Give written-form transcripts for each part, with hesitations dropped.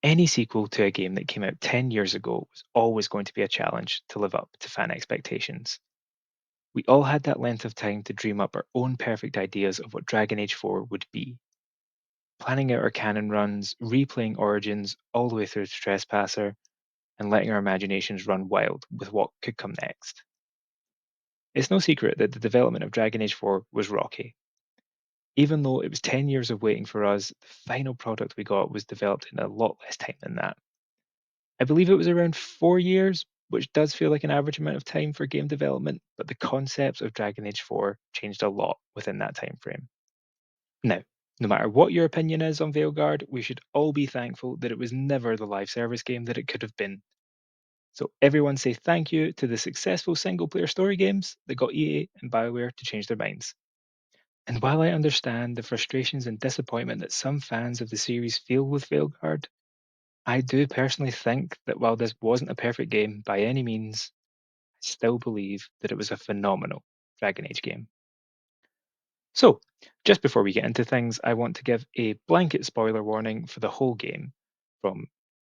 Any sequel to a game that came out 10 years ago was always going to be a challenge to live up to fan expectations. We all had that length of time to dream up our own perfect ideas of what Dragon Age 4 would be, planning out our canon runs, replaying Origins all the way through to Trespasser, and letting our imaginations run wild with what could come next. It's no secret that the development of Dragon Age 4 was rocky. Even though it was 10 years of waiting for us, the final product we got was developed in a lot less time than that. I believe it was around 4 years, which does feel like an average amount of time for game development, but the concepts of Dragon Age 4 changed a lot within that time frame. Now, no matter what your opinion is on Veilguard, we should all be thankful that it was never the live service game that it could have been. So everyone say thank you to the successful single player story games that got EA and BioWare to change their minds. And while I understand the frustrations and disappointment that some fans of the series feel with Veilguard, I do personally think that while this wasn't a perfect game by any means, I still believe that it was a phenomenal Dragon Age game. So, just before we get into things, I want to give a blanket spoiler warning for the whole game, from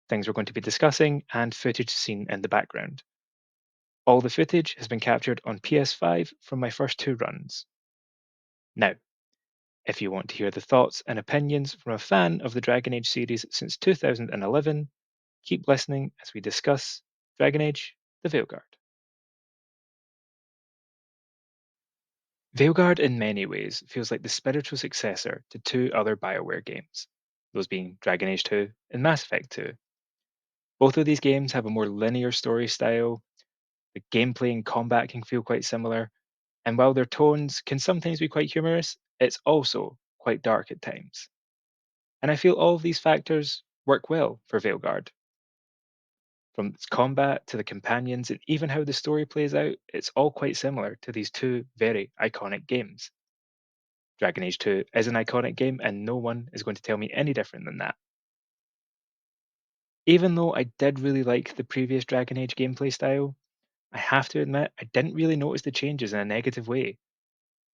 things we're going to be discussing and footage seen in the background. All the footage has been captured on PS5 from my first two runs. Now, if you want to hear the thoughts and opinions from a fan of the Dragon Age series since 2011, keep listening as we discuss Dragon Age: The Veilguard. Veilguard in many ways feels like the spiritual successor to two other BioWare games, those being Dragon Age 2 and Mass Effect 2. Both of these games have a more linear story style, the gameplay and combat can feel quite similar, and while their tones can sometimes be quite humorous, it's also quite dark at times. And I feel all of these factors work well for Veilguard. From its combat to the companions and even how the story plays out, it's all quite similar to these two very iconic games. Dragon Age 2 is an iconic game, and no one is going to tell me any different than that. Even though I did really like the previous Dragon Age gameplay style, I have to admit I didn't really notice the changes in a negative way.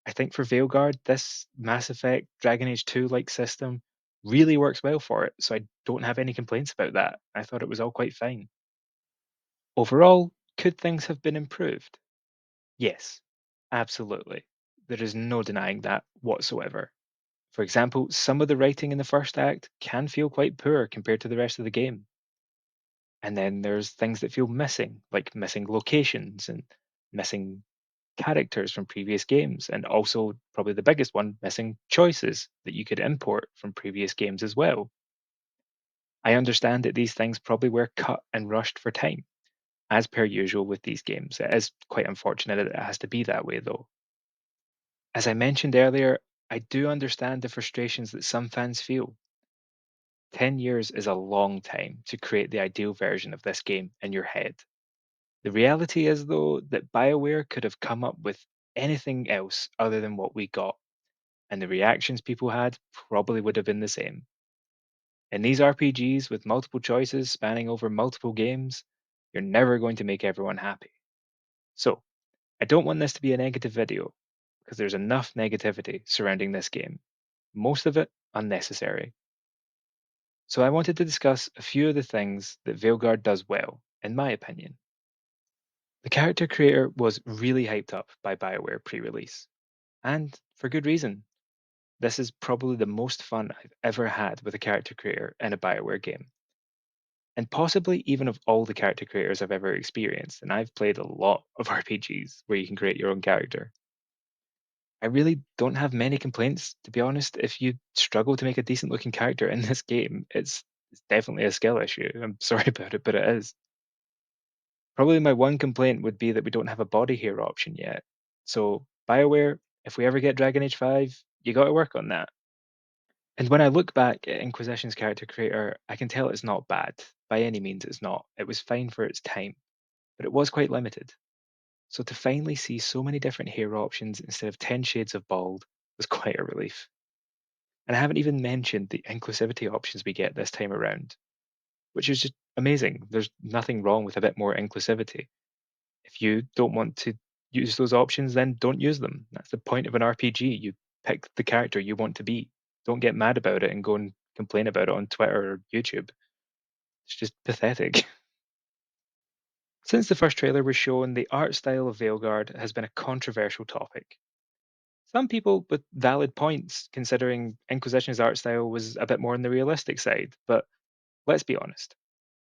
I think for Veilguard, this Mass Effect Dragon Age 2 like system really works well for it, so I don't have any complaints about that. I thought it was all quite fine. Overall, could things have been improved? Yes, absolutely. There is no denying that whatsoever. For example, some of the writing in the first act can feel quite poor compared to the rest of the game. And then there's things that feel missing, like missing locations and missing characters from previous games, and also, probably the biggest one, missing choices that you could import from previous games as well. I understand that these things probably were cut and rushed for time, as per usual with these games. It is quite unfortunate that it has to be that way, though. As I mentioned earlier, I do understand the frustrations that some fans feel. 10 years is a long time to create the ideal version of this game in your head. The reality is, though, that BioWare could have come up with anything else other than what we got, and the reactions people had probably would have been the same. In these RPGs with multiple choices spanning over multiple games, you're never going to make everyone happy. So, I don't want this to be a negative video, because there's enough negativity surrounding this game, most of it unnecessary. So I wanted to discuss a few of the things that Veilguard does well, in my opinion. The character creator was really hyped up by BioWare pre release, and for good reason. This is probably the most fun I've ever had with a character creator in a BioWare game, and possibly even of all the character creators I've ever experienced, and I've played a lot of RPGs where you can create your own character. I really don't have many complaints, to be honest. If you struggle to make a decent looking character in this game, it's definitely a skill issue. I'm sorry about it, but it is. Probably my one complaint would be that we don't have a body hero option yet. So, BioWare, if we ever get Dragon Age 5, you got to work on that. And when I look back at Inquisition's character creator, I can tell it's not bad. By any means, it's not. It was fine for its time, but it was quite limited. So to finally see so many different hero options instead of 10 shades of bald was quite a relief. And I haven't even mentioned the inclusivity options we get this time around, which is just amazing. There's nothing wrong with a bit more inclusivity. If you don't want to use those options, then don't use them. That's the point of an RPG. You pick the character you want to be. Don't get mad about it and go and complain about it on Twitter or YouTube. It's just pathetic. Since the first trailer was shown, the art style of Veilguard has been a controversial topic. Some people with valid points, considering Inquisition's art style was a bit more on the realistic side, but let's be honest,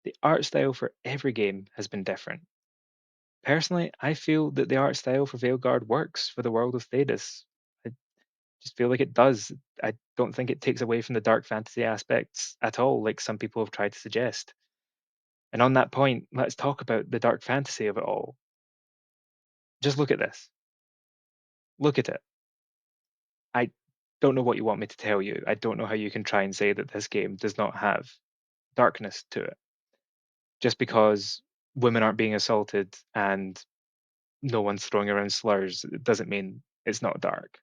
the art style for every game has been different. Personally, I feel that the art style for Veilguard works for the world of Thedas. I just feel like it does. I don't think it takes away from the dark fantasy aspects at all, like some people have tried to suggest. And on that point, let's talk about the dark fantasy of it all. Just look at this. Look at it. I don't know what you want me to tell you. I don't know how you can try and say that this game does not have darkness to it. Just because women aren't being assaulted and no one's throwing around slurs, it doesn't mean it's not dark.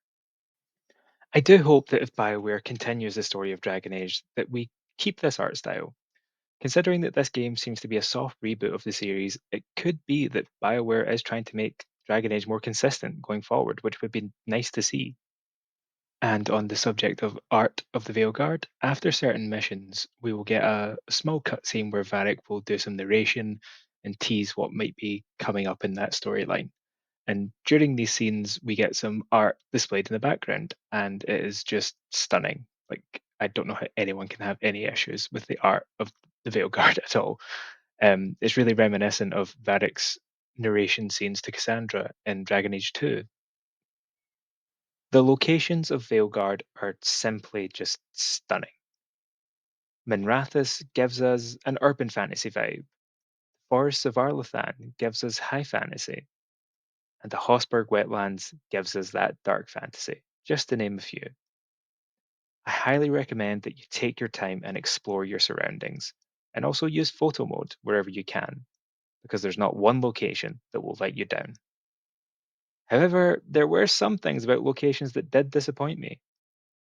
I do hope that if BioWare continues the story of Dragon Age, that we keep this art style. Considering that this game seems to be a soft reboot of the series, it could be that BioWare is trying to make Dragon Age more consistent going forward, which would be nice to see. And on the subject of art of the Veilguard, after certain missions, we will get a small cutscene where VARRIC will do some narration and tease what might be coming up in that storyline. And during these scenes, we get some art displayed in the background, and it is just stunning. Like, I don't know how anyone can have any issues with the art of the Veilguard at all. It's really reminiscent of VARRIC's narration scenes to Cassandra in Dragon Age 2. The locations of Veilguard are simply just stunning. Minrathous gives us an urban fantasy vibe. Forests of Arlathan gives us high fantasy, and the Hossberg wetlands gives us that dark fantasy, just to name a few. I highly recommend that you take your time and explore your surroundings, and also use photo mode wherever you can, because there's not one location that will let you down. However, there were some things about locations that did disappoint me,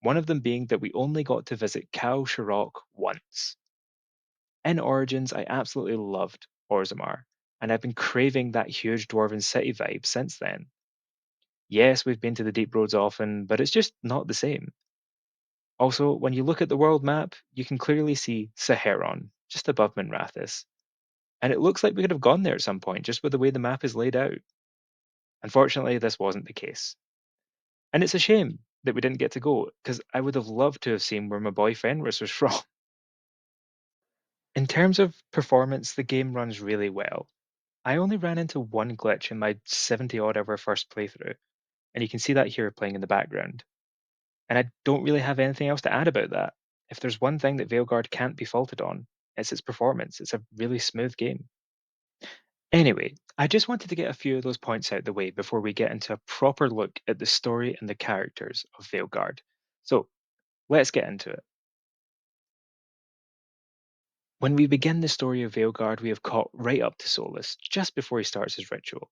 one of them being that we only got to visit Cal Shirok once. In Origins, I absolutely loved Orzammar, and I've been craving that huge dwarven city vibe since then. Yes, we've been to the Deep Roads often, but it's just not the same. Also, when you look at the world map, you can clearly see Saharon, just above Minrathous, and it looks like we could have gone there at some point, just with the way the map is laid out. Unfortunately, this wasn't the case. And it's a shame that we didn't get to go, because I would have loved to have seen where my boy Fenris was from. In terms of performance, the game runs really well. I only ran into one glitch in my 70 odd hour first playthrough, and you can see that here playing in the background. And I don't really have anything else to add about that. If there's one thing that Veilguard can't be faulted on, it's its performance. It's a really smooth game. Anyway, I just wanted to get a few of those points out the way before we get into a proper look at the story and the characters of Veilguard. So let's get into it. When we begin the story of Veilguard, we have caught right up to Solus, just before he starts his ritual.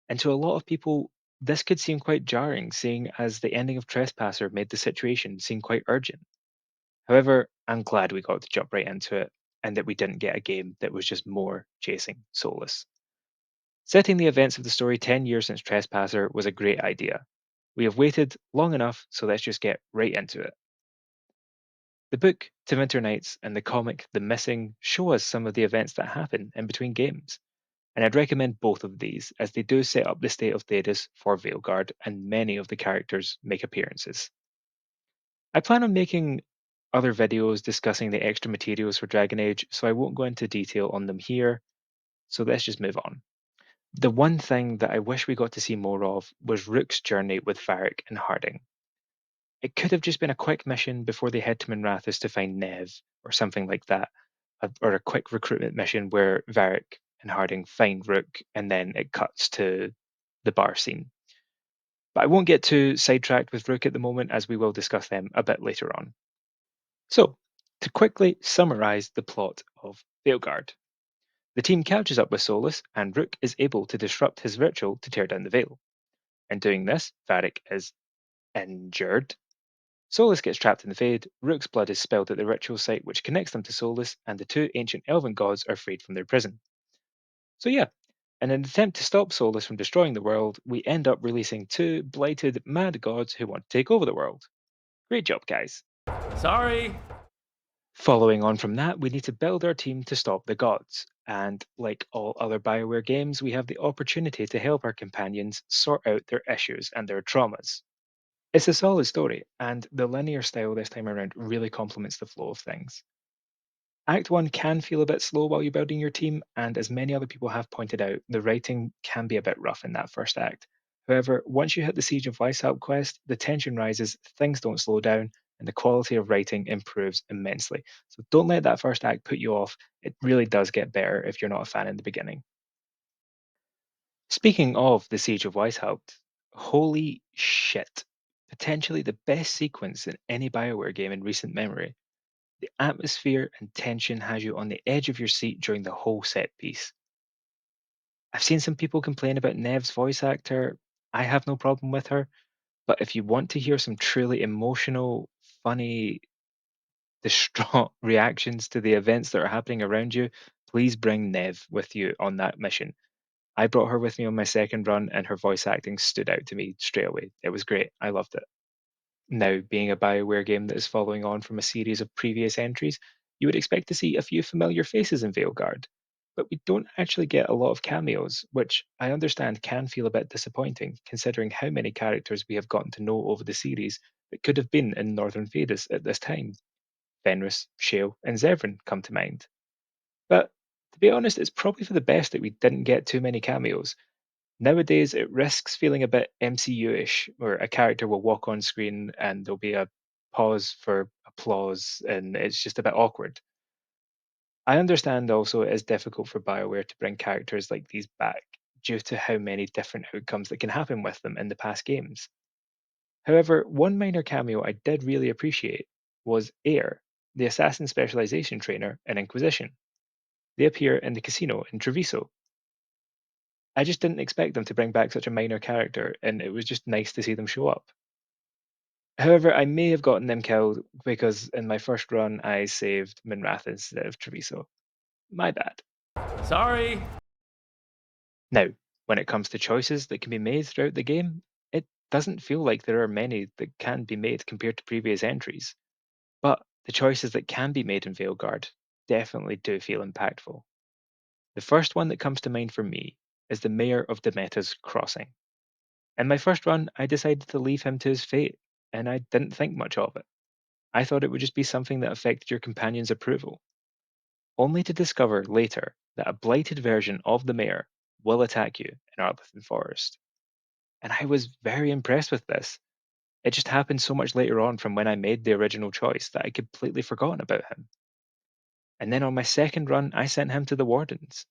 And to a lot of people, this could seem quite jarring, seeing as the ending of Trespasser made the situation seem quite urgent. However, I'm glad we got to jump right into it, and that we didn't get a game that was just more chasing Solus. Setting the events of the story 10 years since Trespasser was a great idea. We have waited long enough, so let's just get right into it. The book, To Winter Nights, and the comic, The Missing, show us some of the events that happen in between games. And I'd recommend both of these, as they do set up the state of Thedas for Veilguard, and many of the characters make appearances. I plan on making other videos discussing the extra materials for Dragon Age, so I won't go into detail on them here, so let's just move on. The one thing that I wish we got to see more of was Rook's journey with VARRIC and Harding. It could have just been a quick mission before they head to Minrathous to find Nev, or something like that, or a quick recruitment mission where VARRIC and Harding find Rook and then it cuts to the bar scene. But I won't get too sidetracked with Rook at the moment, as we will discuss them a bit later on. So, to quickly summarize the plot of Veilguard, the team catches up with Solus, and Rook is able to disrupt his ritual to tear down the veil. In doing this, VARRIC is injured. Solus gets trapped in the Fade, Rook's blood is spilled at the ritual site which connects them to Solus, and the two ancient elven gods are freed from their prison. So yeah, in an attempt to stop Solus from destroying the world, we end up releasing two blighted mad gods who want to take over the world. Great job, guys. Sorry. Following on from that, we need to build our team to stop the gods. And like all other BioWare games, we have the opportunity to help our companions sort out their issues and their traumas. It's a solid story, and the linear style this time around really complements the flow of things. Act 1 can feel a bit slow while you're building your team, and as many other people have pointed out, the writing can be a bit rough in that first act. However, once you hit the Siege of Weishaupt quest, the tension rises, things don't slow down, and the quality of writing improves immensely. So don't let that first act put you off. It really does get better if you're not a fan in the beginning. Speaking of the Siege of Weishaupt, holy shit. Potentially the best sequence in any BioWare game in recent memory. The atmosphere and tension has you on the edge of your seat during the whole set piece. I've seen some people complain about Nev's voice actor. I have no problem with her, but if you want to hear some truly emotional, funny, distraught reactions to the events that are happening around you, please bring Nev with you on that mission. I brought her with me on my second run, and her voice acting stood out to me straight away. It was great. I loved it. Now, being a BioWare game that is following on from a series of previous entries, you would expect to see a few familiar faces in Veilguard, but we don't actually get a lot of cameos, which I understand can feel a bit disappointing considering how many characters we have gotten to know over the series that could have been in Northern Thedas at this time. Fenris, Shale, and Zevran come to mind. But to be honest, it's probably for the best that we didn't get too many cameos. Nowadays, it risks feeling a bit MCU-ish, where a character will walk on screen and there'll be a pause for applause, and it's just a bit awkward. I understand also it is difficult for BioWare to bring characters like these back due to how many different outcomes that can happen with them in the past games. However, one minor cameo I did really appreciate was Air, the assassin specialization trainer in Inquisition. They appear in the casino in Treviso. I just didn't expect them to bring back such a minor character, and it was just nice to see them show up. However, I may have gotten them killed because in my first run I saved Minrath instead of Treviso. My bad. Sorry. Now, when it comes to choices that can be made throughout the game, it doesn't feel like there are many that can be made compared to previous entries, but the choices that can be made in Veilguard definitely do feel impactful. The first one that comes to mind for me is the Mayor of Demeta's Crossing. In my first run, I decided to leave him to his fate, and I didn't think much of it. I thought it would just be something that affected your companion's approval, only to discover later that a blighted version of the mayor will attack you in Arlington Forest. And I was very impressed with this. It just happened so much later on from when I made the original choice that I completely forgotten about him. And then on my second run, I sent him to the Wardens.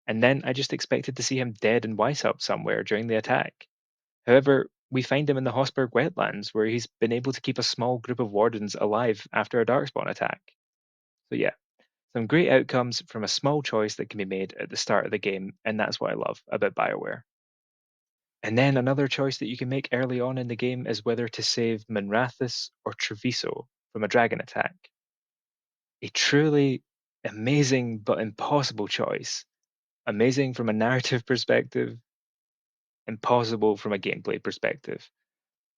And then I just expected to see him dead in Weishaupt somewhere during the attack. However, we find him in the Hossberg wetlands, where he's been able to keep a small group of Wardens alive after a Darkspawn attack. So yeah, some great outcomes from a small choice that can be made at the start of the game, and that's what I love about BioWare. And then another choice that you can make early on in the game is whether to save Minrathus or Treviso from a dragon attack. A truly amazing but impossible choice. Amazing from a narrative perspective, impossible from a gameplay perspective.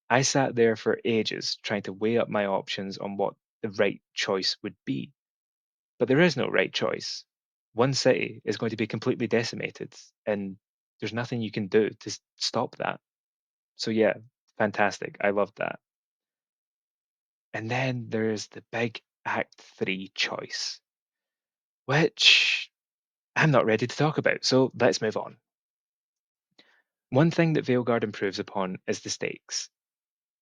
I sat there for ages trying to weigh up my options on what the right choice would be. But there is no right choice. One city is going to be completely decimated, and there's nothing you can do to stop that. So, yeah, fantastic. I loved that. And then there's the big Act 3 choice, which I'm not ready to talk about. So, let's move on. One thing that Veilguard improves upon is the stakes.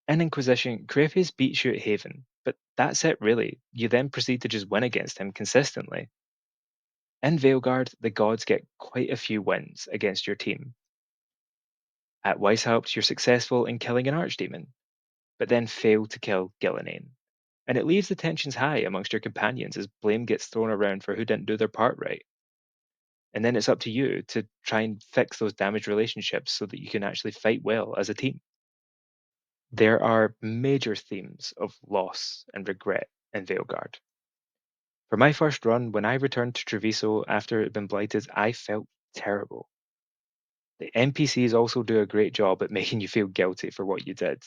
In Inquisition, Krafius beats you at Haven, but that's it really. You then proceed to just win against him consistently. In Veilguard, the gods get quite a few wins against your team. At Weishaupt, you're successful in killing an archdemon, but then fail to kill Gillinane. And it leaves the tensions high amongst your companions as blame gets thrown around for who didn't do their part right. And then it's up to you to try and fix those damaged relationships so that you can actually fight well as a team. There are major themes of loss and regret in Veilguard. For my first run, when I returned to Treviso after it had been blighted, I felt terrible. The NPCs also do a great job at making you feel guilty for what you did.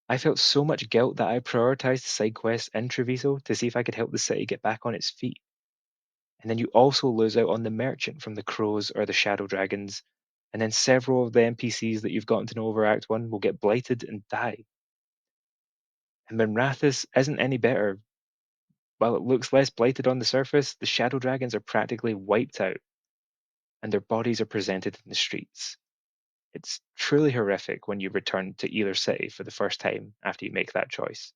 I felt so much guilt that I prioritized side quests in Treviso to see if I could help the city get back on its feet. And then you also lose out on the merchant from the crows or the shadow dragons, and then several of the NPCs that you've gotten to know over Act 1 will get blighted and die. And when Rathus isn't any better, while it looks less blighted on the surface, the shadow dragons are practically wiped out, and their bodies are presented in the streets. It's truly horrific when you return to either city for the first time after you make that choice.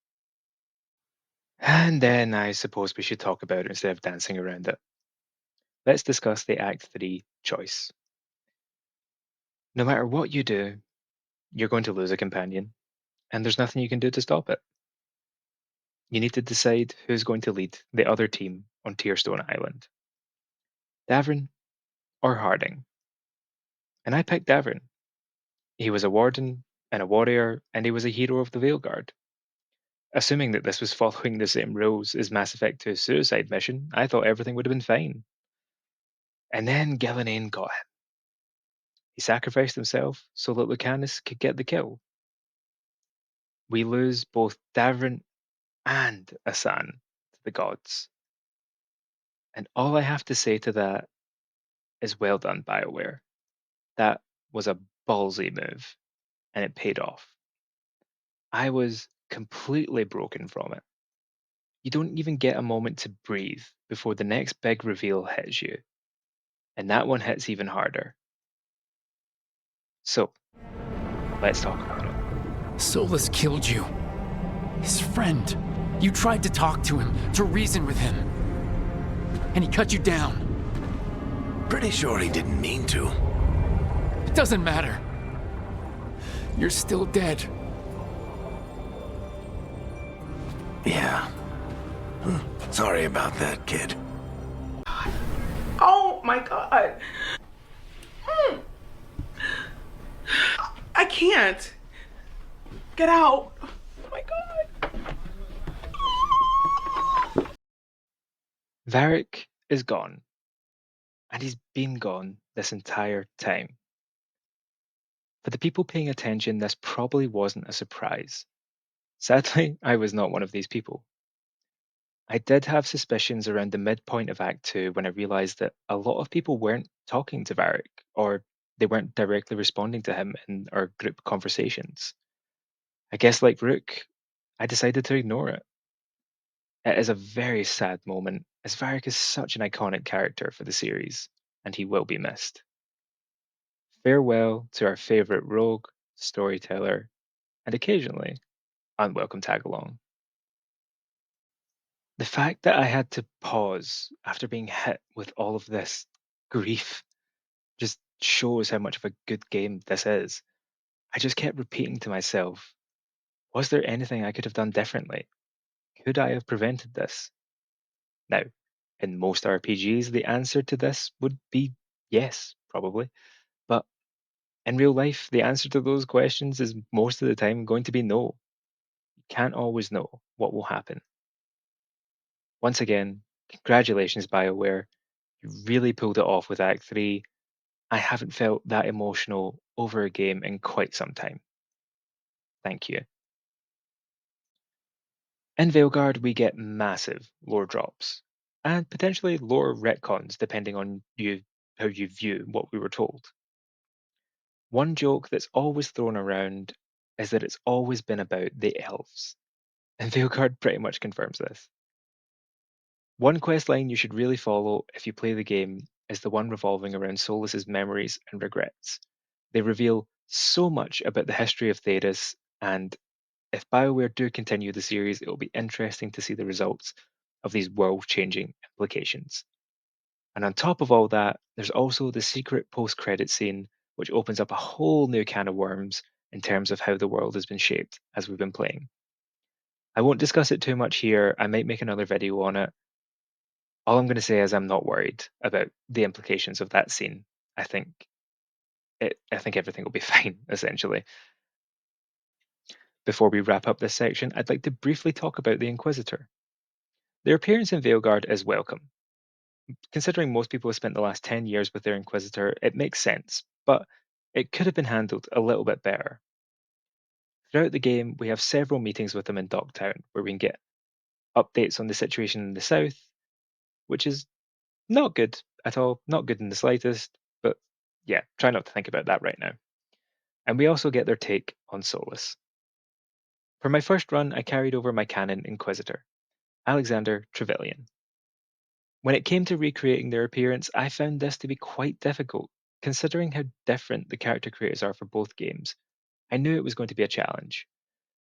And then I suppose we should talk about it instead of dancing around it. Let's discuss the Act 3 choice. No matter what you do, you're going to lose a companion, and there's nothing you can do to stop it. You need to decide who's going to lead the other team on Tearstone Island, Davrin or Harding. And I picked Davrin. He was a warden and a warrior, and he was a hero of the Veilguard. Assuming that this was following the same rules as Mass Effect 2's suicide mission, I thought everything would have been fine. And then Gillenane got him. He sacrificed himself so that Lucanus could get the kill. We lose both Davrin and Asan to the gods. And all I have to say to that is well done, BioWare. That was a ballsy move, and it paid off. I was completely broken from it. You don't even get a moment to breathe before the next big reveal hits you, and that one hits even harder. So, let's talk about it. Solus killed you. His friend. You tried to talk to him, to reason with him. And he cut you down. Pretty sure he didn't mean to. It doesn't matter. You're still dead. Yeah. Sorry about that, kid. Oh my god. I can't. Get out. Oh my god. VARRIC is gone, and he's been gone this entire time. For the people paying attention, this probably wasn't a surprise. Sadly, I was not one of these people. I did have suspicions around the midpoint of Act 2 when I realised that a lot of people weren't talking to VARRIC, or they weren't directly responding to him in our group conversations. I guess, like Rook, I decided to ignore it. It is a very sad moment, as VARRIC is such an iconic character for the series, and he will be missed. Farewell to our favourite rogue, storyteller, and occasionally unwelcome tag-along. The fact that I had to pause after being hit with all of this grief just shows how much of a good game this is. I just kept repeating to myself, was there anything I could have done differently? Could I have prevented this? Now, in most RPGs, the answer to this would be yes, probably. But in real life, the answer to those questions is most of the time going to be no. You can't always know what will happen. Once again, congratulations, BioWare. You really pulled it off with Act 3. I haven't felt that emotional over a game in quite some time. Thank you. In Veilguard, we get massive lore drops and potentially lore retcons depending on how you view what we were told. One joke that's always thrown around is that it's always been about the elves, and Veilguard pretty much confirms this. One quest line you should really follow if you play the game is the one revolving around Solus's memories and regrets. They reveal so much about the history of Thedas, and if BioWare do continue the series, it will be interesting to see the results of these world-changing implications. And on top of all that, there's also the secret post-credit scene, which opens up a whole new can of worms in terms of how the world has been shaped as we've been playing. I won't discuss it too much here. I might make another video on it. All I'm going to say is I'm not worried about the implications of that scene. I think everything will be fine, essentially. Before we wrap up this section, I'd like to briefly talk about the Inquisitor. Their appearance in Veilguard is welcome. Considering most people have spent the last 10 years with their Inquisitor, it makes sense, but it could have been handled a little bit better. Throughout the game, we have several meetings with them in Dogtown where we can get updates on the situation in the south, which is not good at all, not good in the slightest, but yeah, try not to think about that right now. And we also get their take on Solus. For my first run, I carried over my canon Inquisitor, Alexander Trevelyan. When it came to recreating their appearance, I found this to be quite difficult, considering how different the character creators are for both games. I knew it was going to be a challenge,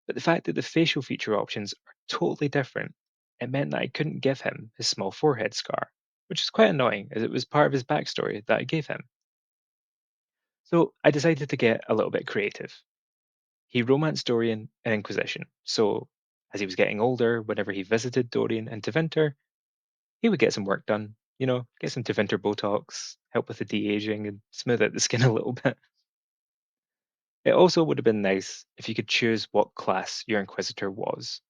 but the fact that the facial feature options are totally different, it meant that I couldn't give him his small forehead scar, which is quite annoying as it was part of his backstory that I gave him. So I decided to get a little bit creative. He romanced Dorian in Inquisition, so as he was getting older, whenever he visited Dorian and Tevinter, he would get some work done, get some Tevinter Botox, help with the de-aging and smooth out the skin a little bit. It also would have been nice if you could choose what class your Inquisitor was.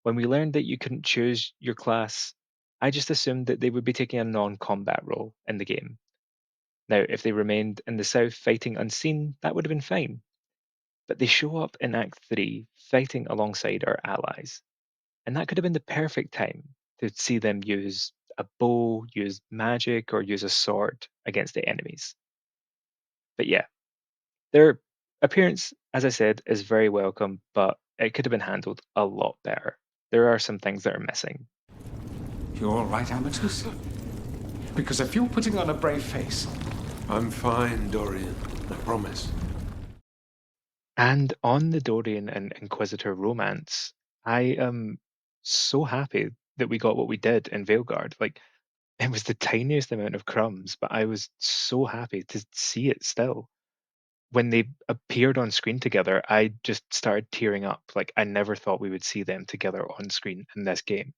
When we learned that you couldn't choose your class, I just assumed that they would be taking a non-combat role in the game. Now, if they remained in the south fighting unseen, that would have been fine. But they show up in Act 3 fighting alongside our allies. And that could have been the perfect time to see them use a bow, use magic, or use a sword against the enemies. But yeah, their appearance, as I said, is very welcome, but it could have been handled a lot better. There are some things that are missing. You all right, Amatus? Because if you're putting on a brave face... I'm fine, Dorian. I promise. And on the Dorian and Inquisitor romance, I am so happy that we got what we did in Veilguard. Like, it was the tiniest amount of crumbs, but I was so happy to see it still. When they appeared on screen together, I just started tearing up. Like, I never thought we would see them together on screen in this game.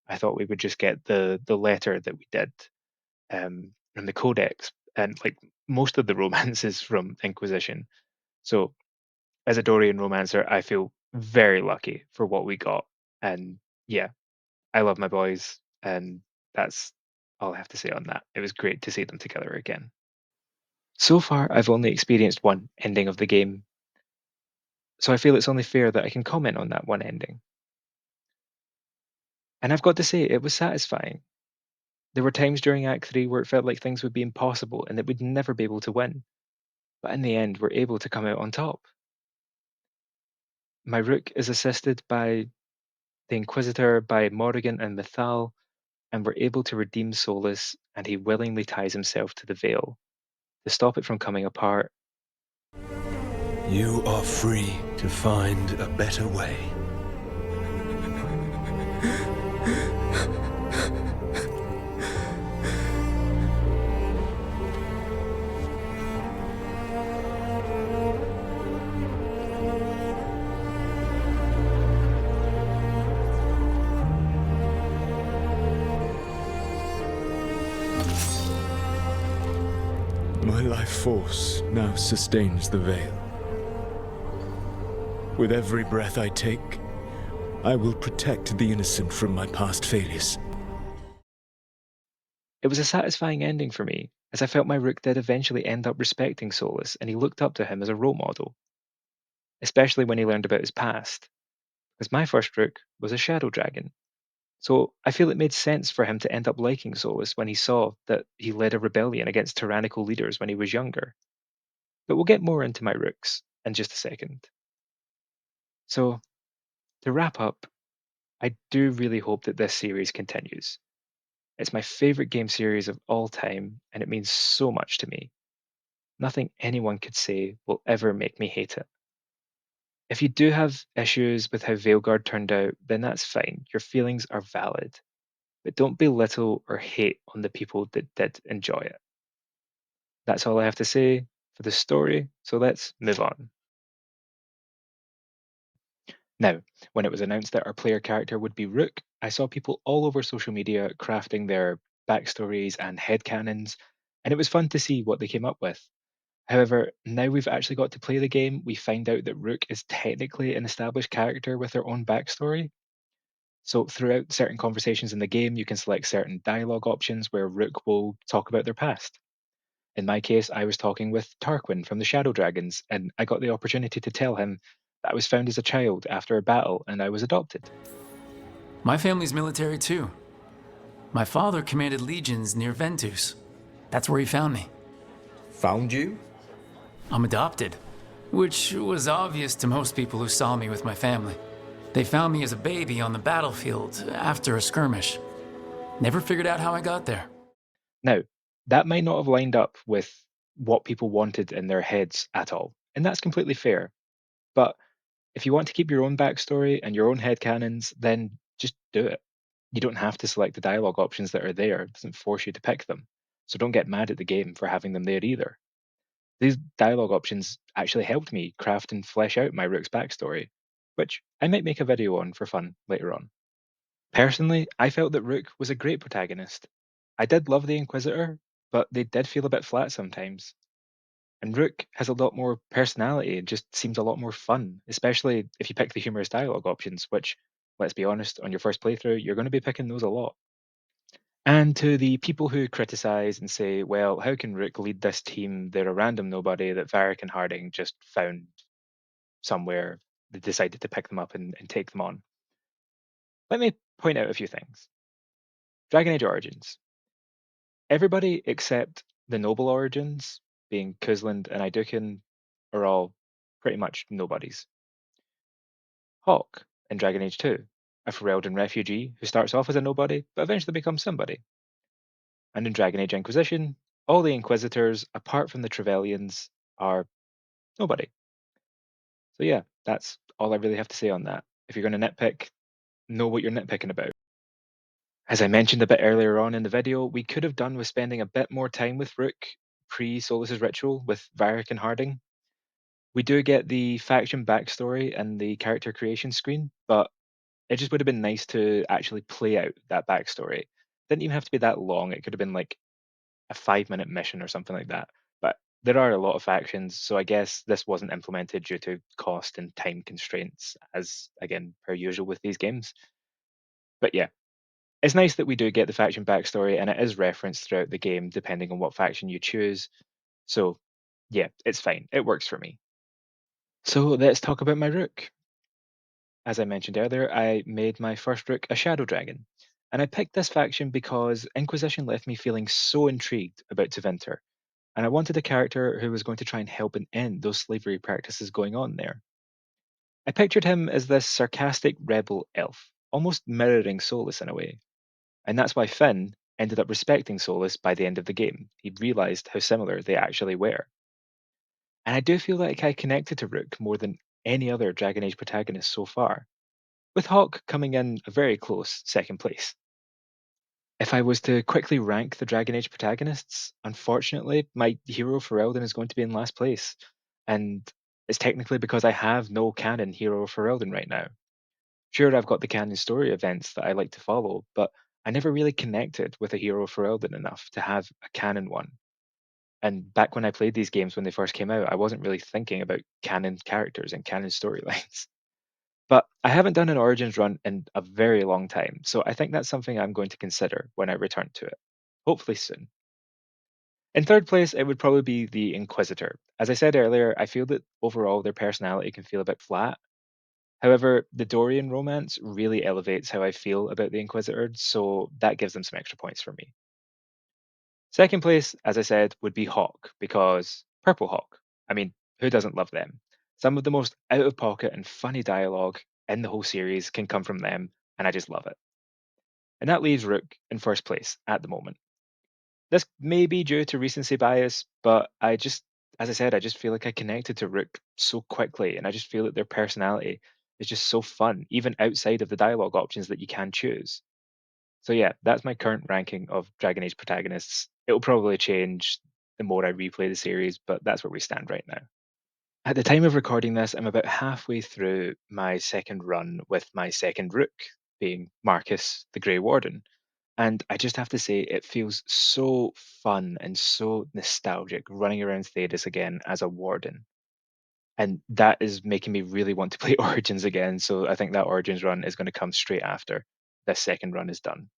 I thought we would just get the letter that we did, and the codex, and like most of the romances from Inquisition. So as a Dorian romancer, I feel very lucky for what we got. And yeah, I love my boys, and that's all I have to say on that. It was great to see them together again. So far, I've only experienced one ending of the game, so I feel it's only fair that I can comment on that one ending. And I've got to say, it was satisfying. There were times during Act 3 where it felt like things would be impossible and that we'd never be able to win. But in the end, we're able to come out on top. My Rook is assisted by the Inquisitor, by Morrigan and Mythal, and we're able to redeem Solus, and he willingly ties himself to the Veil to stop it from coming apart. You are free to find a better way. My life force now sustains the Veil. With every breath I take, I will protect the innocent from my past failures. It was a satisfying ending for me, as I felt my Rook did eventually end up respecting Solus, and he looked up to him as a role model, especially when he learned about his past, because my first Rook was a Shadow Dragon. So I feel it made sense for him to end up liking Solus when he saw that he led a rebellion against tyrannical leaders when he was younger. But we'll get more into my Rooks in just a second. So, to wrap up, I do really hope that this series continues. It's my favourite game series of all time, and it means so much to me. Nothing anyone could say will ever make me hate it. If you do have issues with how Veilguard turned out, then that's fine. Your feelings are valid. But don't belittle or hate on the people that did enjoy it. That's all I have to say for the story, so let's move on. Now, when it was announced that our player character would be Rook, I saw people all over social media crafting their backstories and headcanons, and it was fun to see what they came up with. However, now we've actually got to play the game, we find out that Rook is technically an established character with their own backstory. So, throughout certain conversations in the game, you can select certain dialogue options where Rook will talk about their past. In my case, I was talking with Tarquin from the Shadow Dragons, and I got the opportunity to tell him that I was found as a child after a battle and I was adopted. My family's military too. My father commanded legions near Ventus. That's where he found me. Found you? I'm adopted, which was obvious to most people who saw me with my family. They found me as a baby on the battlefield after a skirmish. Never figured out how I got there. Now, that might not have lined up with what people wanted in their heads at all, and that's completely fair. But if you want to keep your own backstory and your own headcanons, then just do it. You don't have to select the dialogue options that are there. It doesn't force you to pick them. So don't get mad at the game for having them there either. These dialogue options actually helped me craft and flesh out my Rook's backstory, which I might make a video on for fun later on. Personally, I felt that Rook was a great protagonist. I did love the Inquisitor, but they did feel a bit flat sometimes. And Rook has a lot more personality and just seems a lot more fun, especially if you pick the humorous dialogue options, which, let's be honest, on your first playthrough, you're going to be picking those a lot. And to the people who criticize and say, well, how can Rook lead this team? They're a random nobody that VARRIC and Harding just found somewhere. They decided to pick them up and take them on. Let me point out a few things. Dragon Age Origins. Everybody except the noble origins, being Kuzland and Idukin, are all pretty much nobodies. Hawk in Dragon Age 2, a Ferelden refugee who starts off as a nobody but eventually becomes somebody. And in Dragon Age Inquisition, all the Inquisitors, apart from the Trevelyan's, are nobody. So yeah, that's all I really have to say on that. If you're going to nitpick, know what you're nitpicking about. As I mentioned a bit earlier on in the video, we could have done with spending a bit more time with Rook pre-Solus's ritual with VARRIC and Harding. We do get the faction backstory and the character creation screen, but it just would have been nice to actually play out that backstory. Didn't even have to be that long. It could have been like a 5-minute mission or something like that. But there are a lot of factions, so I guess this wasn't implemented due to cost and time constraints, as again per usual with these games. But yeah, it's nice that we do get the faction backstory and it is referenced throughout the game depending on what faction you choose. So yeah, it's fine. It works for me. So let's talk about my Rook. As I mentioned earlier, I made my first Rook a Shadow Dragon, and I picked this faction because Inquisition left me feeling so intrigued about Tevinter, and I wanted a character who was going to try and help and end those slavery practices going on there. I pictured him as this sarcastic rebel elf, almost mirroring Solus in a way, and that's why Finn ended up respecting Solus by the end of the game. He realised how similar they actually were. And I do feel like I connected to Rook more than any other Dragon Age protagonist so far, with Hawk coming in a very close second place. If I was to quickly rank the Dragon Age protagonists, unfortunately, my hero Ferelden is going to be in last place. And it's technically because I have no canon hero Ferelden right now. Sure, I've got the canon story events that I like to follow, but I never really connected with a hero Ferelden enough to have a canon one. And back when I played these games when they first came out, I wasn't really thinking about canon characters and canon storylines. But I haven't done an Origins run in a very long time, so I think that's something I'm going to consider when I return to it, hopefully soon. In third place, it would probably be the Inquisitor. As I said earlier, I feel that overall their personality can feel a bit flat. However, the Dorian romance really elevates how I feel about the Inquisitor, so that gives them some extra points for me. Second place, as I said, would be Hawk, because Purple Hawk. I mean, who doesn't love them? Some of the most out of pocket and funny dialogue in the whole series can come from them, and I just love it. And that leaves Rook in first place at the moment. This may be due to recency bias, but as I said, I just feel like I connected to Rook so quickly, and I just feel that their personality is just so fun, even outside of the dialogue options that you can choose. So yeah, that's my current ranking of Dragon Age protagonists. It'll probably change the more I replay the series, but that's where we stand right now. At the time of recording this, I'm about halfway through my second run with my second Rook, being Marcus the Grey Warden. And I just have to say, it feels so fun and so nostalgic running around Thedas again as a Warden. And that is making me really want to play Origins again. So I think that Origins run is going to come straight after this second run is done.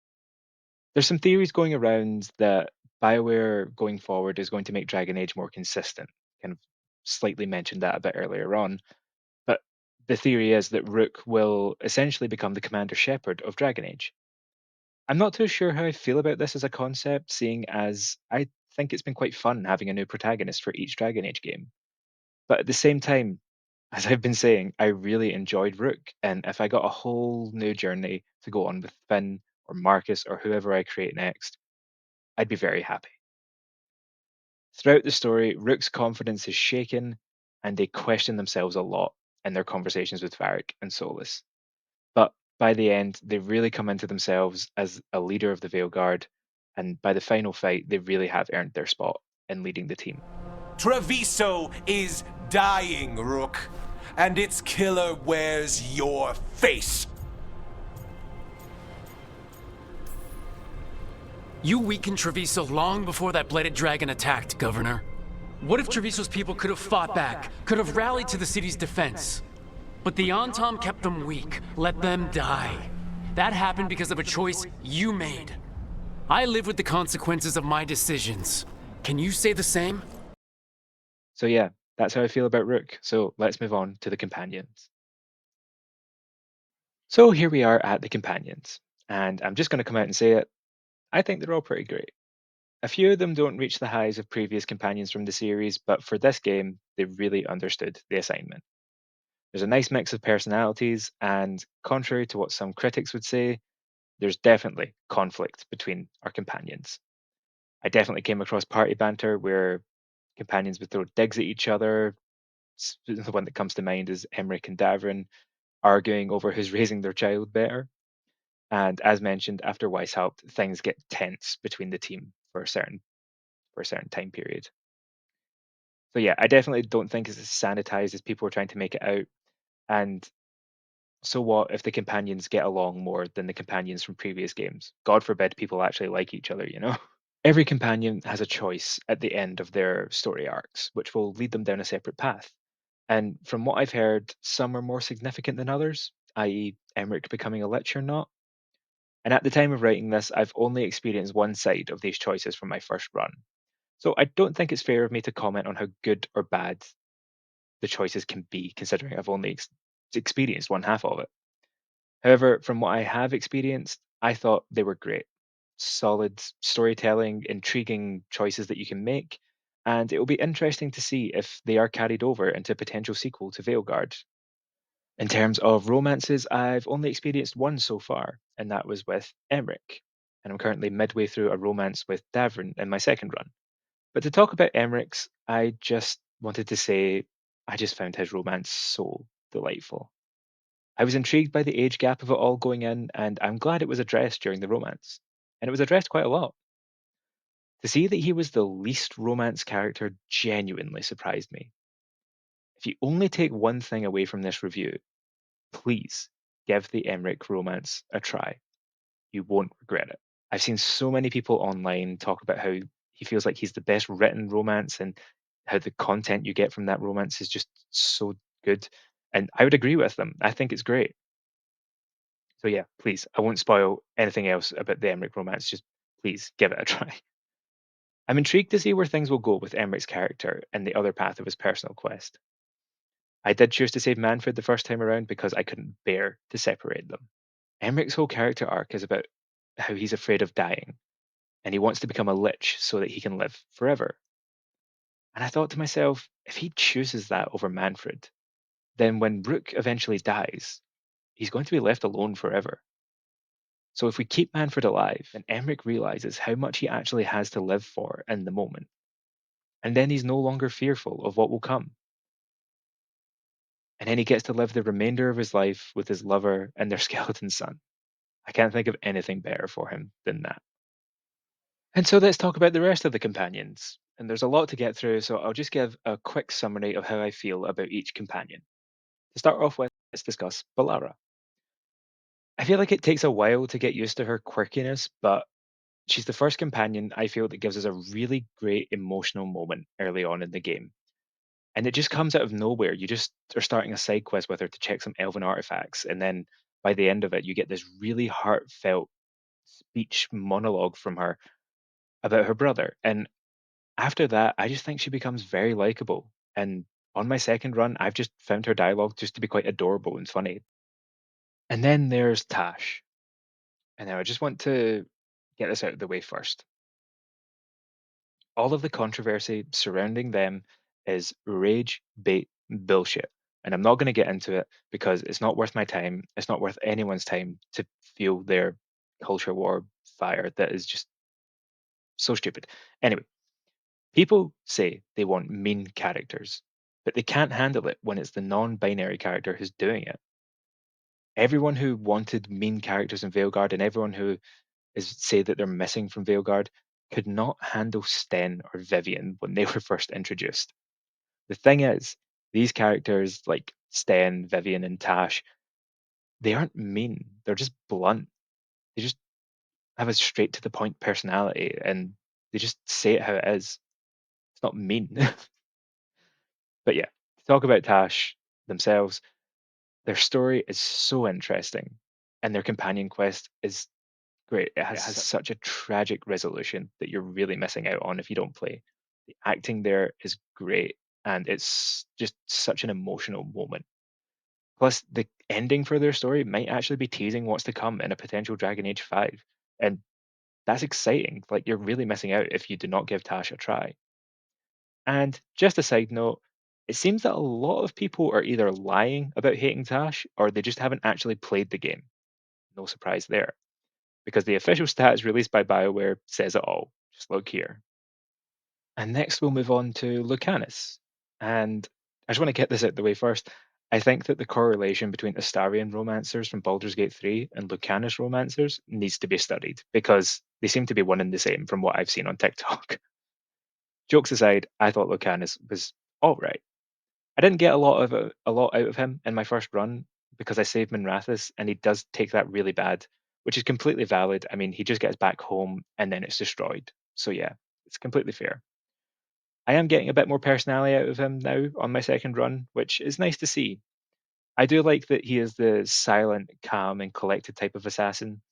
There's some theories going around that BioWare going forward is going to make Dragon Age more consistent. Kind of slightly mentioned that a bit earlier on. But The theory is that Rook will essentially become the Commander Shepard of Dragon Age. I'm not too sure how I feel about this as a concept, seeing as I think it's been quite fun having a new protagonist for each Dragon Age game. But at the same time, as I've been saying, I really enjoyed Rook, and if I got a whole new journey to go on with Finn or Marcus or whoever I create next, I'd be very happy. Throughout the story, Rook's confidence is shaken, and they question themselves a lot in their conversations with VARRIC and Solus. But by the end, they really come into themselves as a leader of the Veilguard, and by the final fight, they really have earned their spot in leading the team. Treviso is dying, Rook, and its killer wears your face. You weakened Treviso long before that bladed dragon attacked, Governor. What if Treviso's people could have fought back, could have rallied to the city's defense? But the Antom kept them weak, let them die. That happened because of a choice you made. I live with the consequences of my decisions. Can you say the same? So yeah, that's how I feel about Rook. So let's move on to the companions. So here we are at the companions, and I'm just going to come out and say it. I think they're all pretty great. A few of them don't reach the highs of previous companions from the series, but for this game, they really understood the assignment. There's a nice mix of personalities, and contrary to what some critics would say, there's definitely conflict between our companions. I definitely came across party banter where companions would throw digs at each other. The one that comes to mind is Emmerich and Davrin arguing over who's raising their child better. And as mentioned, after Weishaupt, things get tense between the team for a certain time period. So yeah, I definitely don't think it's as sanitized as people are trying to make it out. And so what if the companions get along more than the companions from previous games? God forbid people actually like each other, you know? Every companion has a choice at the end of their story arcs, which will lead them down a separate path. And from what I've heard, some are more significant than others, i.e., Emmerich becoming a Lich or not. And at the time of writing this, I've only experienced one side of these choices from my first run. So I don't think it's fair of me to comment on how good or bad the choices can be, considering I've only experienced one half of it. However, from what I have experienced, I thought they were great. Solid storytelling, intriguing choices that you can make, and it will be interesting to see if they are carried over into a potential sequel to Veilguard. In terms of romances, I've only experienced one so far, and that was with Emmerich. And I'm currently midway through a romance with Davrin in my second run. But to talk about Emmerich's, I just wanted to say I just found his romance so delightful. I was intrigued by the age gap of it all going in, and I'm glad it was addressed during the romance. And it was addressed quite a lot. To see that he was the least romance character genuinely surprised me. If you only take one thing away from this review, please give the Emmerich romance a try. You won't regret it. I've seen so many people online talk about how he feels like he's the best written romance and how the content you get from that romance is just so good. And I would agree with them. I think it's great. So yeah, please, I won't spoil anything else about the Emmerich romance. Just please give it a try. I'm intrigued to see where things will go with Emmerich's character and the other path of his personal quest. I did choose to save Manfred the first time around because I couldn't bear to separate them. Emmerich's whole character arc is about how he's afraid of dying and he wants to become a lich so that he can live forever. And I thought to myself, if he chooses that over Manfred, then when Rook eventually dies, he's going to be left alone forever. So if we keep Manfred alive, then Emmerich realizes how much he actually has to live for in the moment. And then he's no longer fearful of what will come. And then he gets to live the remainder of his life with his lover and their skeleton son. I can't think of anything better for him than that. And so let's talk about the rest of the companions. And there's a lot to get through, so I'll just give a quick summary of how I feel about each companion. To start off with, let's discuss Balara. I feel like it takes a while to get used to her quirkiness, but she's the first companion I feel that gives us a really great emotional moment early on in the game. And it just comes out of nowhere. You just are starting a side quest with her to check some elven artifacts, and then by the end of it, you get this really heartfelt speech monologue from her about her brother. And after that, I just think she becomes very likable. And On my second run, I've just found her dialogue just to be quite adorable and funny. And then there's Tash. And now I just want to get this out of the way first. All of the controversy surrounding them is rage bait bullshit. And I'm not going to get into it because it's not worth my time. It's not worth anyone's time to fuel their culture war fire that is just so stupid. Anyway, people say they want mean characters, but they can't handle it when it's the non binary character who's doing it. Everyone who wanted mean characters in Veilguard and everyone who is say that they're missing from Veilguard could not handle Sten or Vivian when they were first introduced. The thing is, these characters like Sten, Vivian, and Tash, they aren't mean. They're just blunt. They just have a straight to the point personality and they just say it how it is. It's not mean. But yeah, to talk about Tash themselves, their story is so interesting and their companion quest is great. It has such a tragic resolution that you're really missing out on if you don't play. The acting there is great, and it's just such an emotional moment. Plus, the ending for their story might actually be teasing what's to come in a potential Dragon Age 5. And that's exciting. Like, you're really missing out if you do not give Tash a try. And just a side note, it seems that a lot of people are either lying about hating Tash or they just haven't actually played the game. No surprise there because the official stats released by BioWare says it all. Just look here. And next we'll move on to Lucanus. And I just want to get this out the way first. I think that the correlation between Astarion romancers from Baldur's Gate 3 and Lucanus romancers needs to be studied because they seem to be one and the same from what I've seen on TikTok. Jokes aside, I thought Lucanus was all right. I didn't get a lot out of him in my first run because I saved Minrathous, and he does take that really bad, which is completely valid. I mean, he just gets back home and then it's destroyed. So yeah, it's completely fair. I am getting a bit more personality out of him now on my second run, which is nice to see. I do like that he is the silent, calm, and collected type of assassin.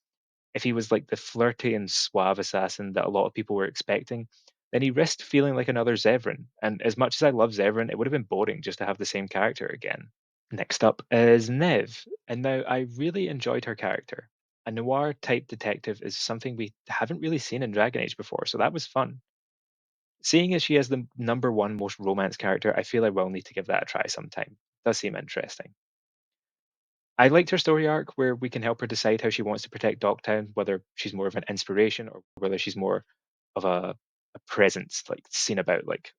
If he was like the flirty and suave assassin that a lot of people were expecting, then he risked feeling like another Zevran. And as much as I love Zevran, it would have been boring just to have the same character again. Next up is Nev, and now I really enjoyed her character. A noir type detective is something we haven't really seen in Dragon Age before, so that was fun. Seeing as she is the number one most romance character, I feel I will need to give that a try sometime. Does seem interesting. I liked her story arc where we can help her decide how she wants to protect Dogtown, whether she's more of an inspiration or whether she's more of a presence, like seen about like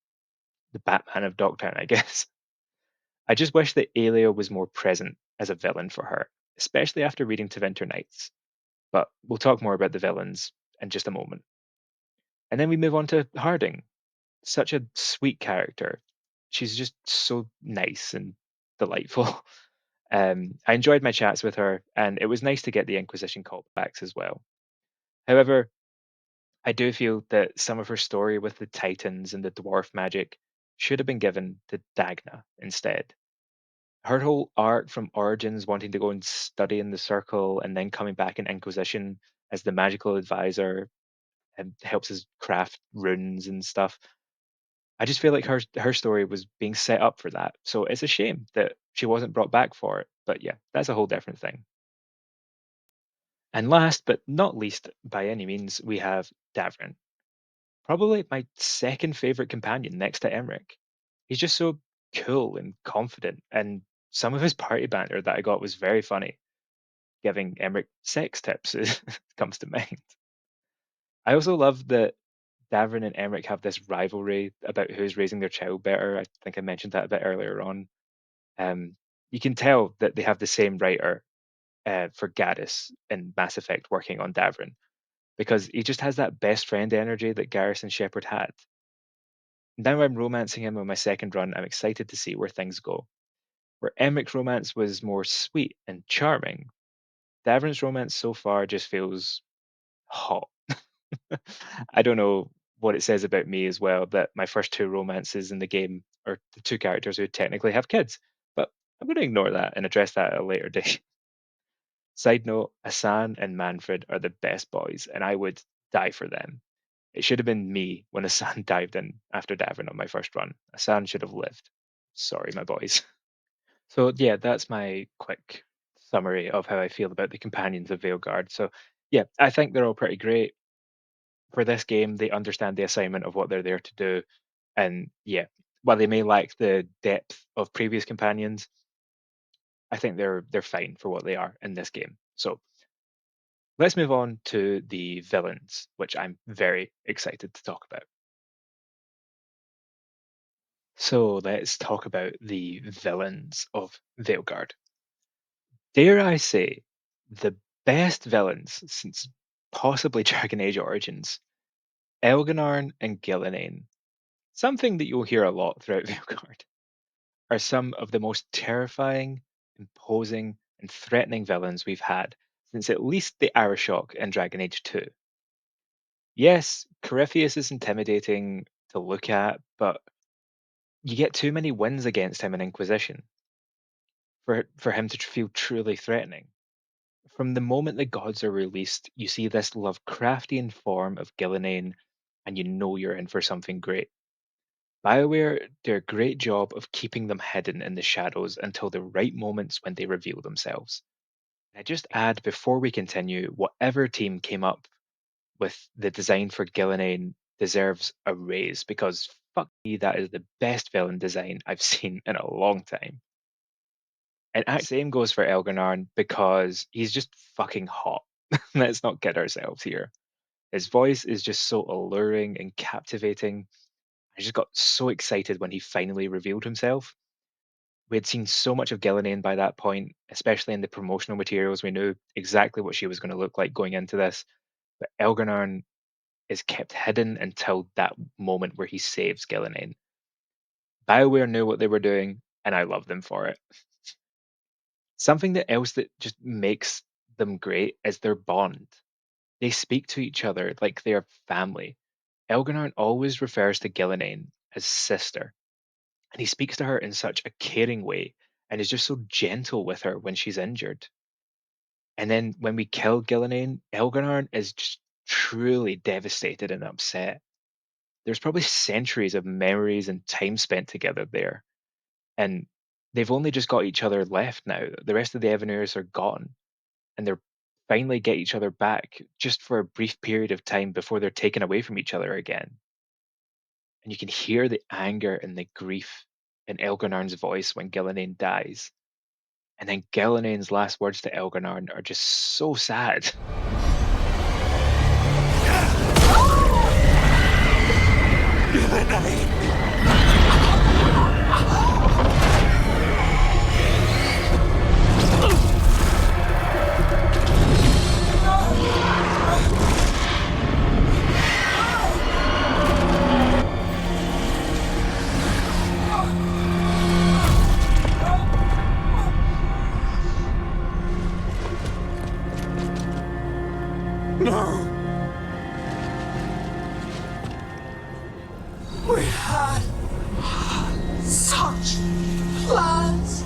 the Batman of Dogtown, I guess. I just wish that Aelia was more present as a villain for her, especially after reading To Winter Nights. But we'll talk more about the villains in just a moment. And then we move on to Harding, such a sweet character. She's just so nice and delightful. I enjoyed my chats with her, and it was nice to get the Inquisition callbacks as well. However, I do feel that some of her story with the Titans and the dwarf magic should have been given to Dagna instead. Her whole arc from Origins wanting to go and study in the Circle and then coming back in Inquisition as the magical advisor and helps us craft runes and stuff. I just feel like her story was being set up for that. So it's a shame that she wasn't brought back for it. But yeah, that's a whole different thing. And last but not least, by any means, we have Davrin. Probably my second favorite companion next to Emmerich. He's just so cool and confident, and some of his party banter that I got was very funny. Giving Emmerich sex tips comes to mind. I also love that Davrin and Emmerich have this rivalry about who's raising their child better. I think I mentioned that a bit earlier on. You can tell that they have the same writer for Gaddis in Mass Effect working on Davrin because he just has that best friend energy that Garrus and Shepard had. Now I'm romancing him on my second run. I'm excited to see where things go. Where Emmerich's romance was more sweet and charming, Davrin's romance so far just feels hot. I don't know what it says about me as well that my first two romances in the game are the two characters who technically have kids, but I'm going to ignore that and address that at a later date. Side note, Asan and Manfred are the best boys, and I would die for them. It should have been me when Asan dived in after Davin on my first run. Asan should have lived. Sorry, my boys. So yeah, that's my quick summary of how I feel about the companions of Veilguard. So yeah, I think they're all pretty great. For this game, they understand the assignment of what they're there to do. And yeah, while they may lack the depth of previous companions, I think they're fine for what they are in this game. So let's move on to the villains, which I'm very excited to talk about. So let's talk about the villains of Veilguard. Dare I say, the best villains since possibly Dragon Age Origins, Elganarn and Gillenane, something that you'll hear a lot throughout Veilguard, are some of the most terrifying, imposing, and threatening villains we've had since at least the Arashock in Dragon Age 2. Yes, Corypheus is intimidating to look at, but you get too many wins against him in Inquisition for him to feel truly threatening. From the moment the gods are released, you see this Lovecraftian form of Gillenane, and you know you're in for something great. BioWare do a great job of keeping them hidden in the shadows until the right moments when they reveal themselves. I just add before we continue, whatever team came up with the design for Gillenane deserves a raise because fuck me, that is the best villain design I've seen in a long time. And same goes for Elgarnarn because he's just fucking hot. Let's not kid ourselves here. His voice is just so alluring and captivating. I just got so excited when he finally revealed himself. We had seen so much of Gillenane by that point, especially in the promotional materials. We knew exactly what she was going to look like going into this. But Elgarnarn is kept hidden until that moment where he saves Gillenane. BioWare knew what they were doing, and I love them for it. Something that else that just makes them great is their bond. They speak to each other like they are family. Elgarnarn always refers to Gillenane as sister, and he speaks to her in such a caring way and is just so gentle with her when she's injured. And then when we kill Gillenane, Elgarnarn is just truly devastated and upset. There's probably centuries of memories and time spent together there, and they've only just got each other left now. The rest of the Evaners are gone, and they're finally get each other back just for a brief period of time before they're taken away from each other again. And you can hear the anger and the grief in Elgarnarn's voice when Gillenane dies. And then Gillenane's last words to Elgarnarn are just so sad. No! We had such plans.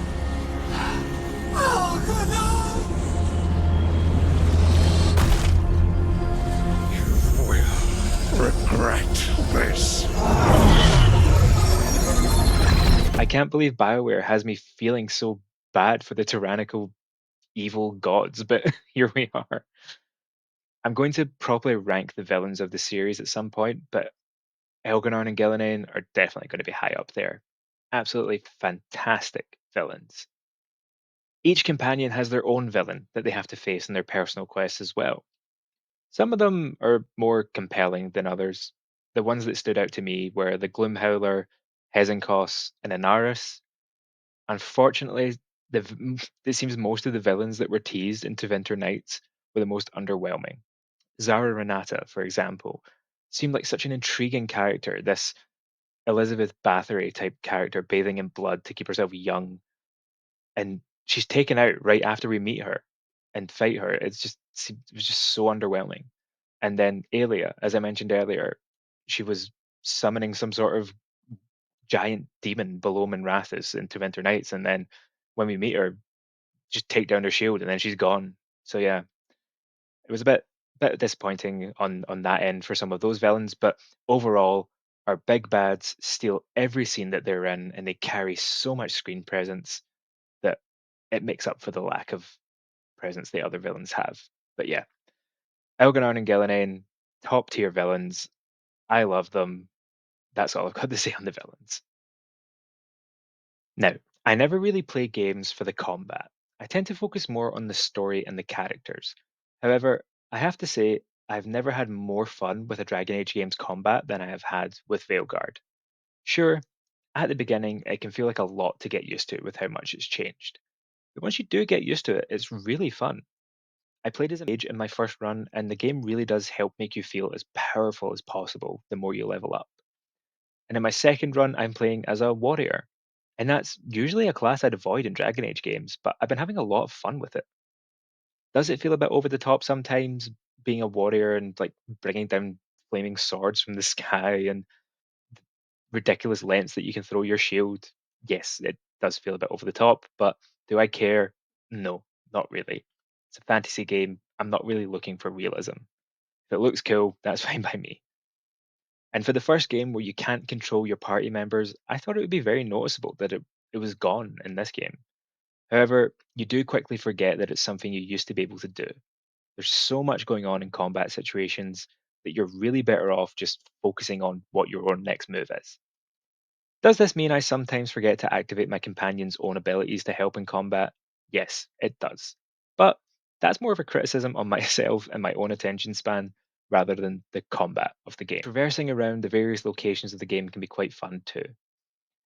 Oh, You will regret this. I can't believe BioWare has me feeling so bad for the tyrannical evil gods, but here we are. I'm going to properly rank the villains of the series at some point, but Elgarnarn and Gillenane are definitely going to be high up there. Absolutely fantastic villains. Each companion has their own villain that they have to face in their personal quests as well. Some of them are more compelling than others. The ones that stood out to me were the Gloomhowler, Hezenkos, and Inaris. Unfortunately, it seems most of the villains that were teased in Winter Nights were the most underwhelming. Zara Renata, for example, seemed like such an intriguing character, this Elizabeth Bathory type character bathing in blood to keep herself young. And she's taken out right after we meet her and fight her. It was just so underwhelming. And then Aelia, as I mentioned earlier, she was summoning some sort of giant demon below Minrathous into Winter Nights, and then when we meet her, just take down her shield and then she's gone. So yeah, it was a bit disappointing on that end for some of those villains, but overall, Our big bads steal every scene that they're in, and they carry so much screen presence that it makes up for the lack of presence the other villains have. But yeah, Elganon and Gillenane, top tier villains. I love them. That's all I've got to say on the villains. Now, I never really play games for the combat. I tend to focus more on the story and the characters. However, I have to say, I've never had more fun with a Dragon Age game's combat than I have had with Veilguard. Sure, at the beginning, it can feel like a lot to get used to with how much it's changed. But once you do get used to it, it's really fun. I played as a mage in my first run, and the game really does help make you feel as powerful as possible the more you level up. And in my second run, I'm playing as a warrior. And that's usually a class I'd avoid in Dragon Age games, but I've been having a lot of fun with it. Does it feel a bit over the top sometimes, being a warrior and like bringing down flaming swords from the sky and ridiculous lengths that you can throw your shield? Yes, it does feel a bit over the top, but do I care? No, not really. It's a fantasy game. I'm not really looking for realism. If it looks cool, that's fine by me. And for the first game where you can't control your party members, I thought it would be very noticeable that it was gone in this game. However, you do quickly forget that it's something you used to be able to do. There's so much going on in combat situations that you're really better off just focusing on what your own next move is. Does this mean I sometimes forget to activate my companion's own abilities to help in combat? Yes, it does. But that's more of a criticism on myself and my own attention span rather than the combat of the game. Traversing around the various locations of the game can be quite fun too.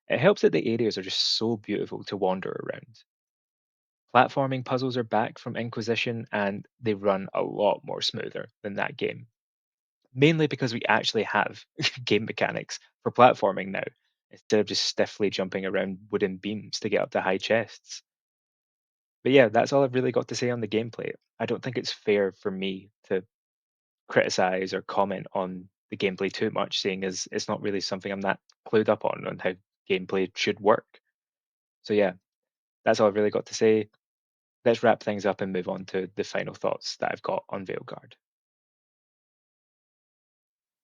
It helps that the areas are just so beautiful to wander around. Platforming puzzles are back from Inquisition and they run a lot more smoother than that game. Mainly because we actually have game mechanics for platforming now, instead of just stiffly jumping around wooden beams to get up to high chests. But yeah, that's all I've really got to say on the gameplay. I don't think it's fair for me to criticize or comment on the gameplay too much, seeing as it's not really something I'm that clued up on how gameplay should work. So yeah, that's all I've really got to say. Let's wrap things up and move on to the final thoughts that I've got on Veilguard.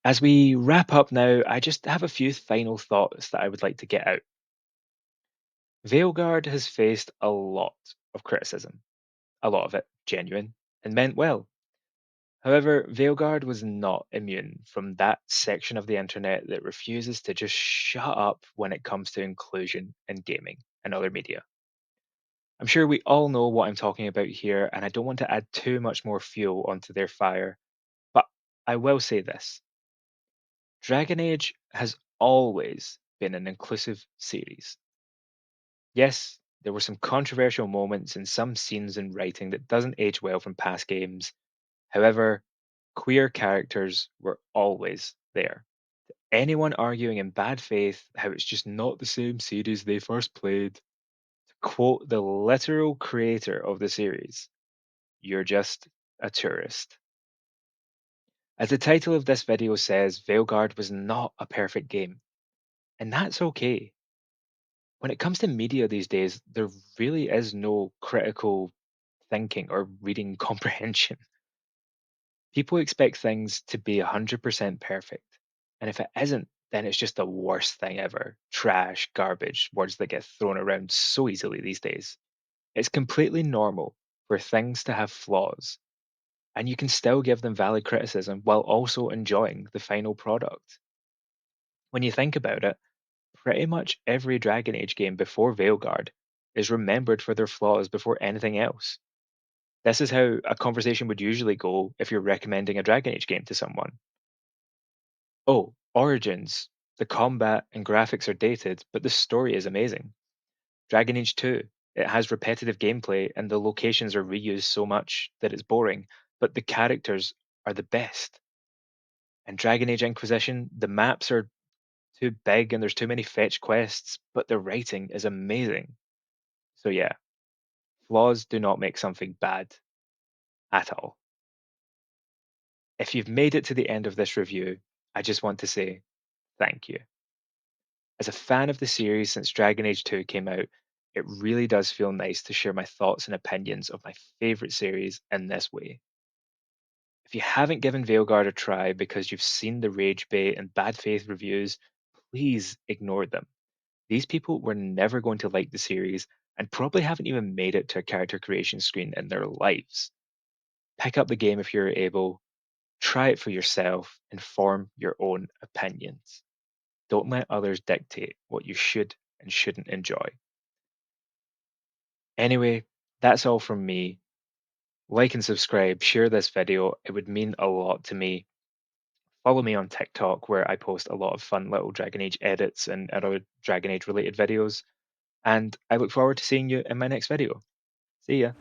As we wrap up now, I just have a few final thoughts that I would like to get out. Veilguard has faced a lot of criticism, a lot of it genuine and meant well. However, Veilguard was not immune from that section of the internet that refuses to just shut up when it comes to inclusion in gaming and other media. I'm sure we all know what I'm talking about here, and I don't want to add too much more fuel onto their fire, but I will say this. Dragon Age has always been an inclusive series. Yes, there were some controversial moments and some scenes and writing that doesn't age well from past games. However, queer characters were always there. Anyone arguing in bad faith how it's just not the same series they first played, to quote the literal creator of the series, you're just a tourist. As the title of this video says, Veilguard was not a perfect game, and that's okay. When it comes to media these days, there really is no critical thinking or reading comprehension. People expect things to be 100% perfect. And if it isn't, then it's just the worst thing ever. Trash, garbage, words that get thrown around so easily these days. It's completely normal for things to have flaws, and you can still give them valid criticism while also enjoying the final product. When you think about it, pretty much every Dragon Age game before Veilguard is remembered for their flaws before anything else. This is how a conversation would usually go if you're recommending a Dragon Age game to someone. Oh, Origins. The combat and graphics are dated, but the story is amazing. Dragon Age 2. It has repetitive gameplay and the locations are reused so much that it's boring, but the characters are the best. And Dragon Age Inquisition, the maps are too big and there's too many fetch quests, but the writing is amazing. So yeah, flaws do not make something bad at all. If you've made it to the end of this review, I just want to say thank you. As a fan of the series since Dragon Age 2 came out, it really does feel nice to share my thoughts and opinions of my favorite series in this way. If you haven't given Veilguard a try because you've seen the rage bait and bad faith reviews, please ignore them. These people were never going to like the series and probably haven't even made it to a character creation screen in their lives. Pick up the game if you're able, try it for yourself, and form your own opinions. Don't let others dictate what you should and shouldn't enjoy. Anyway, that's all from me. Like and subscribe, share this video, it would mean a lot to me. Follow me on TikTok where I post a lot of fun little Dragon Age edits and other Dragon Age related videos. And I look forward to seeing you in my next video. See ya.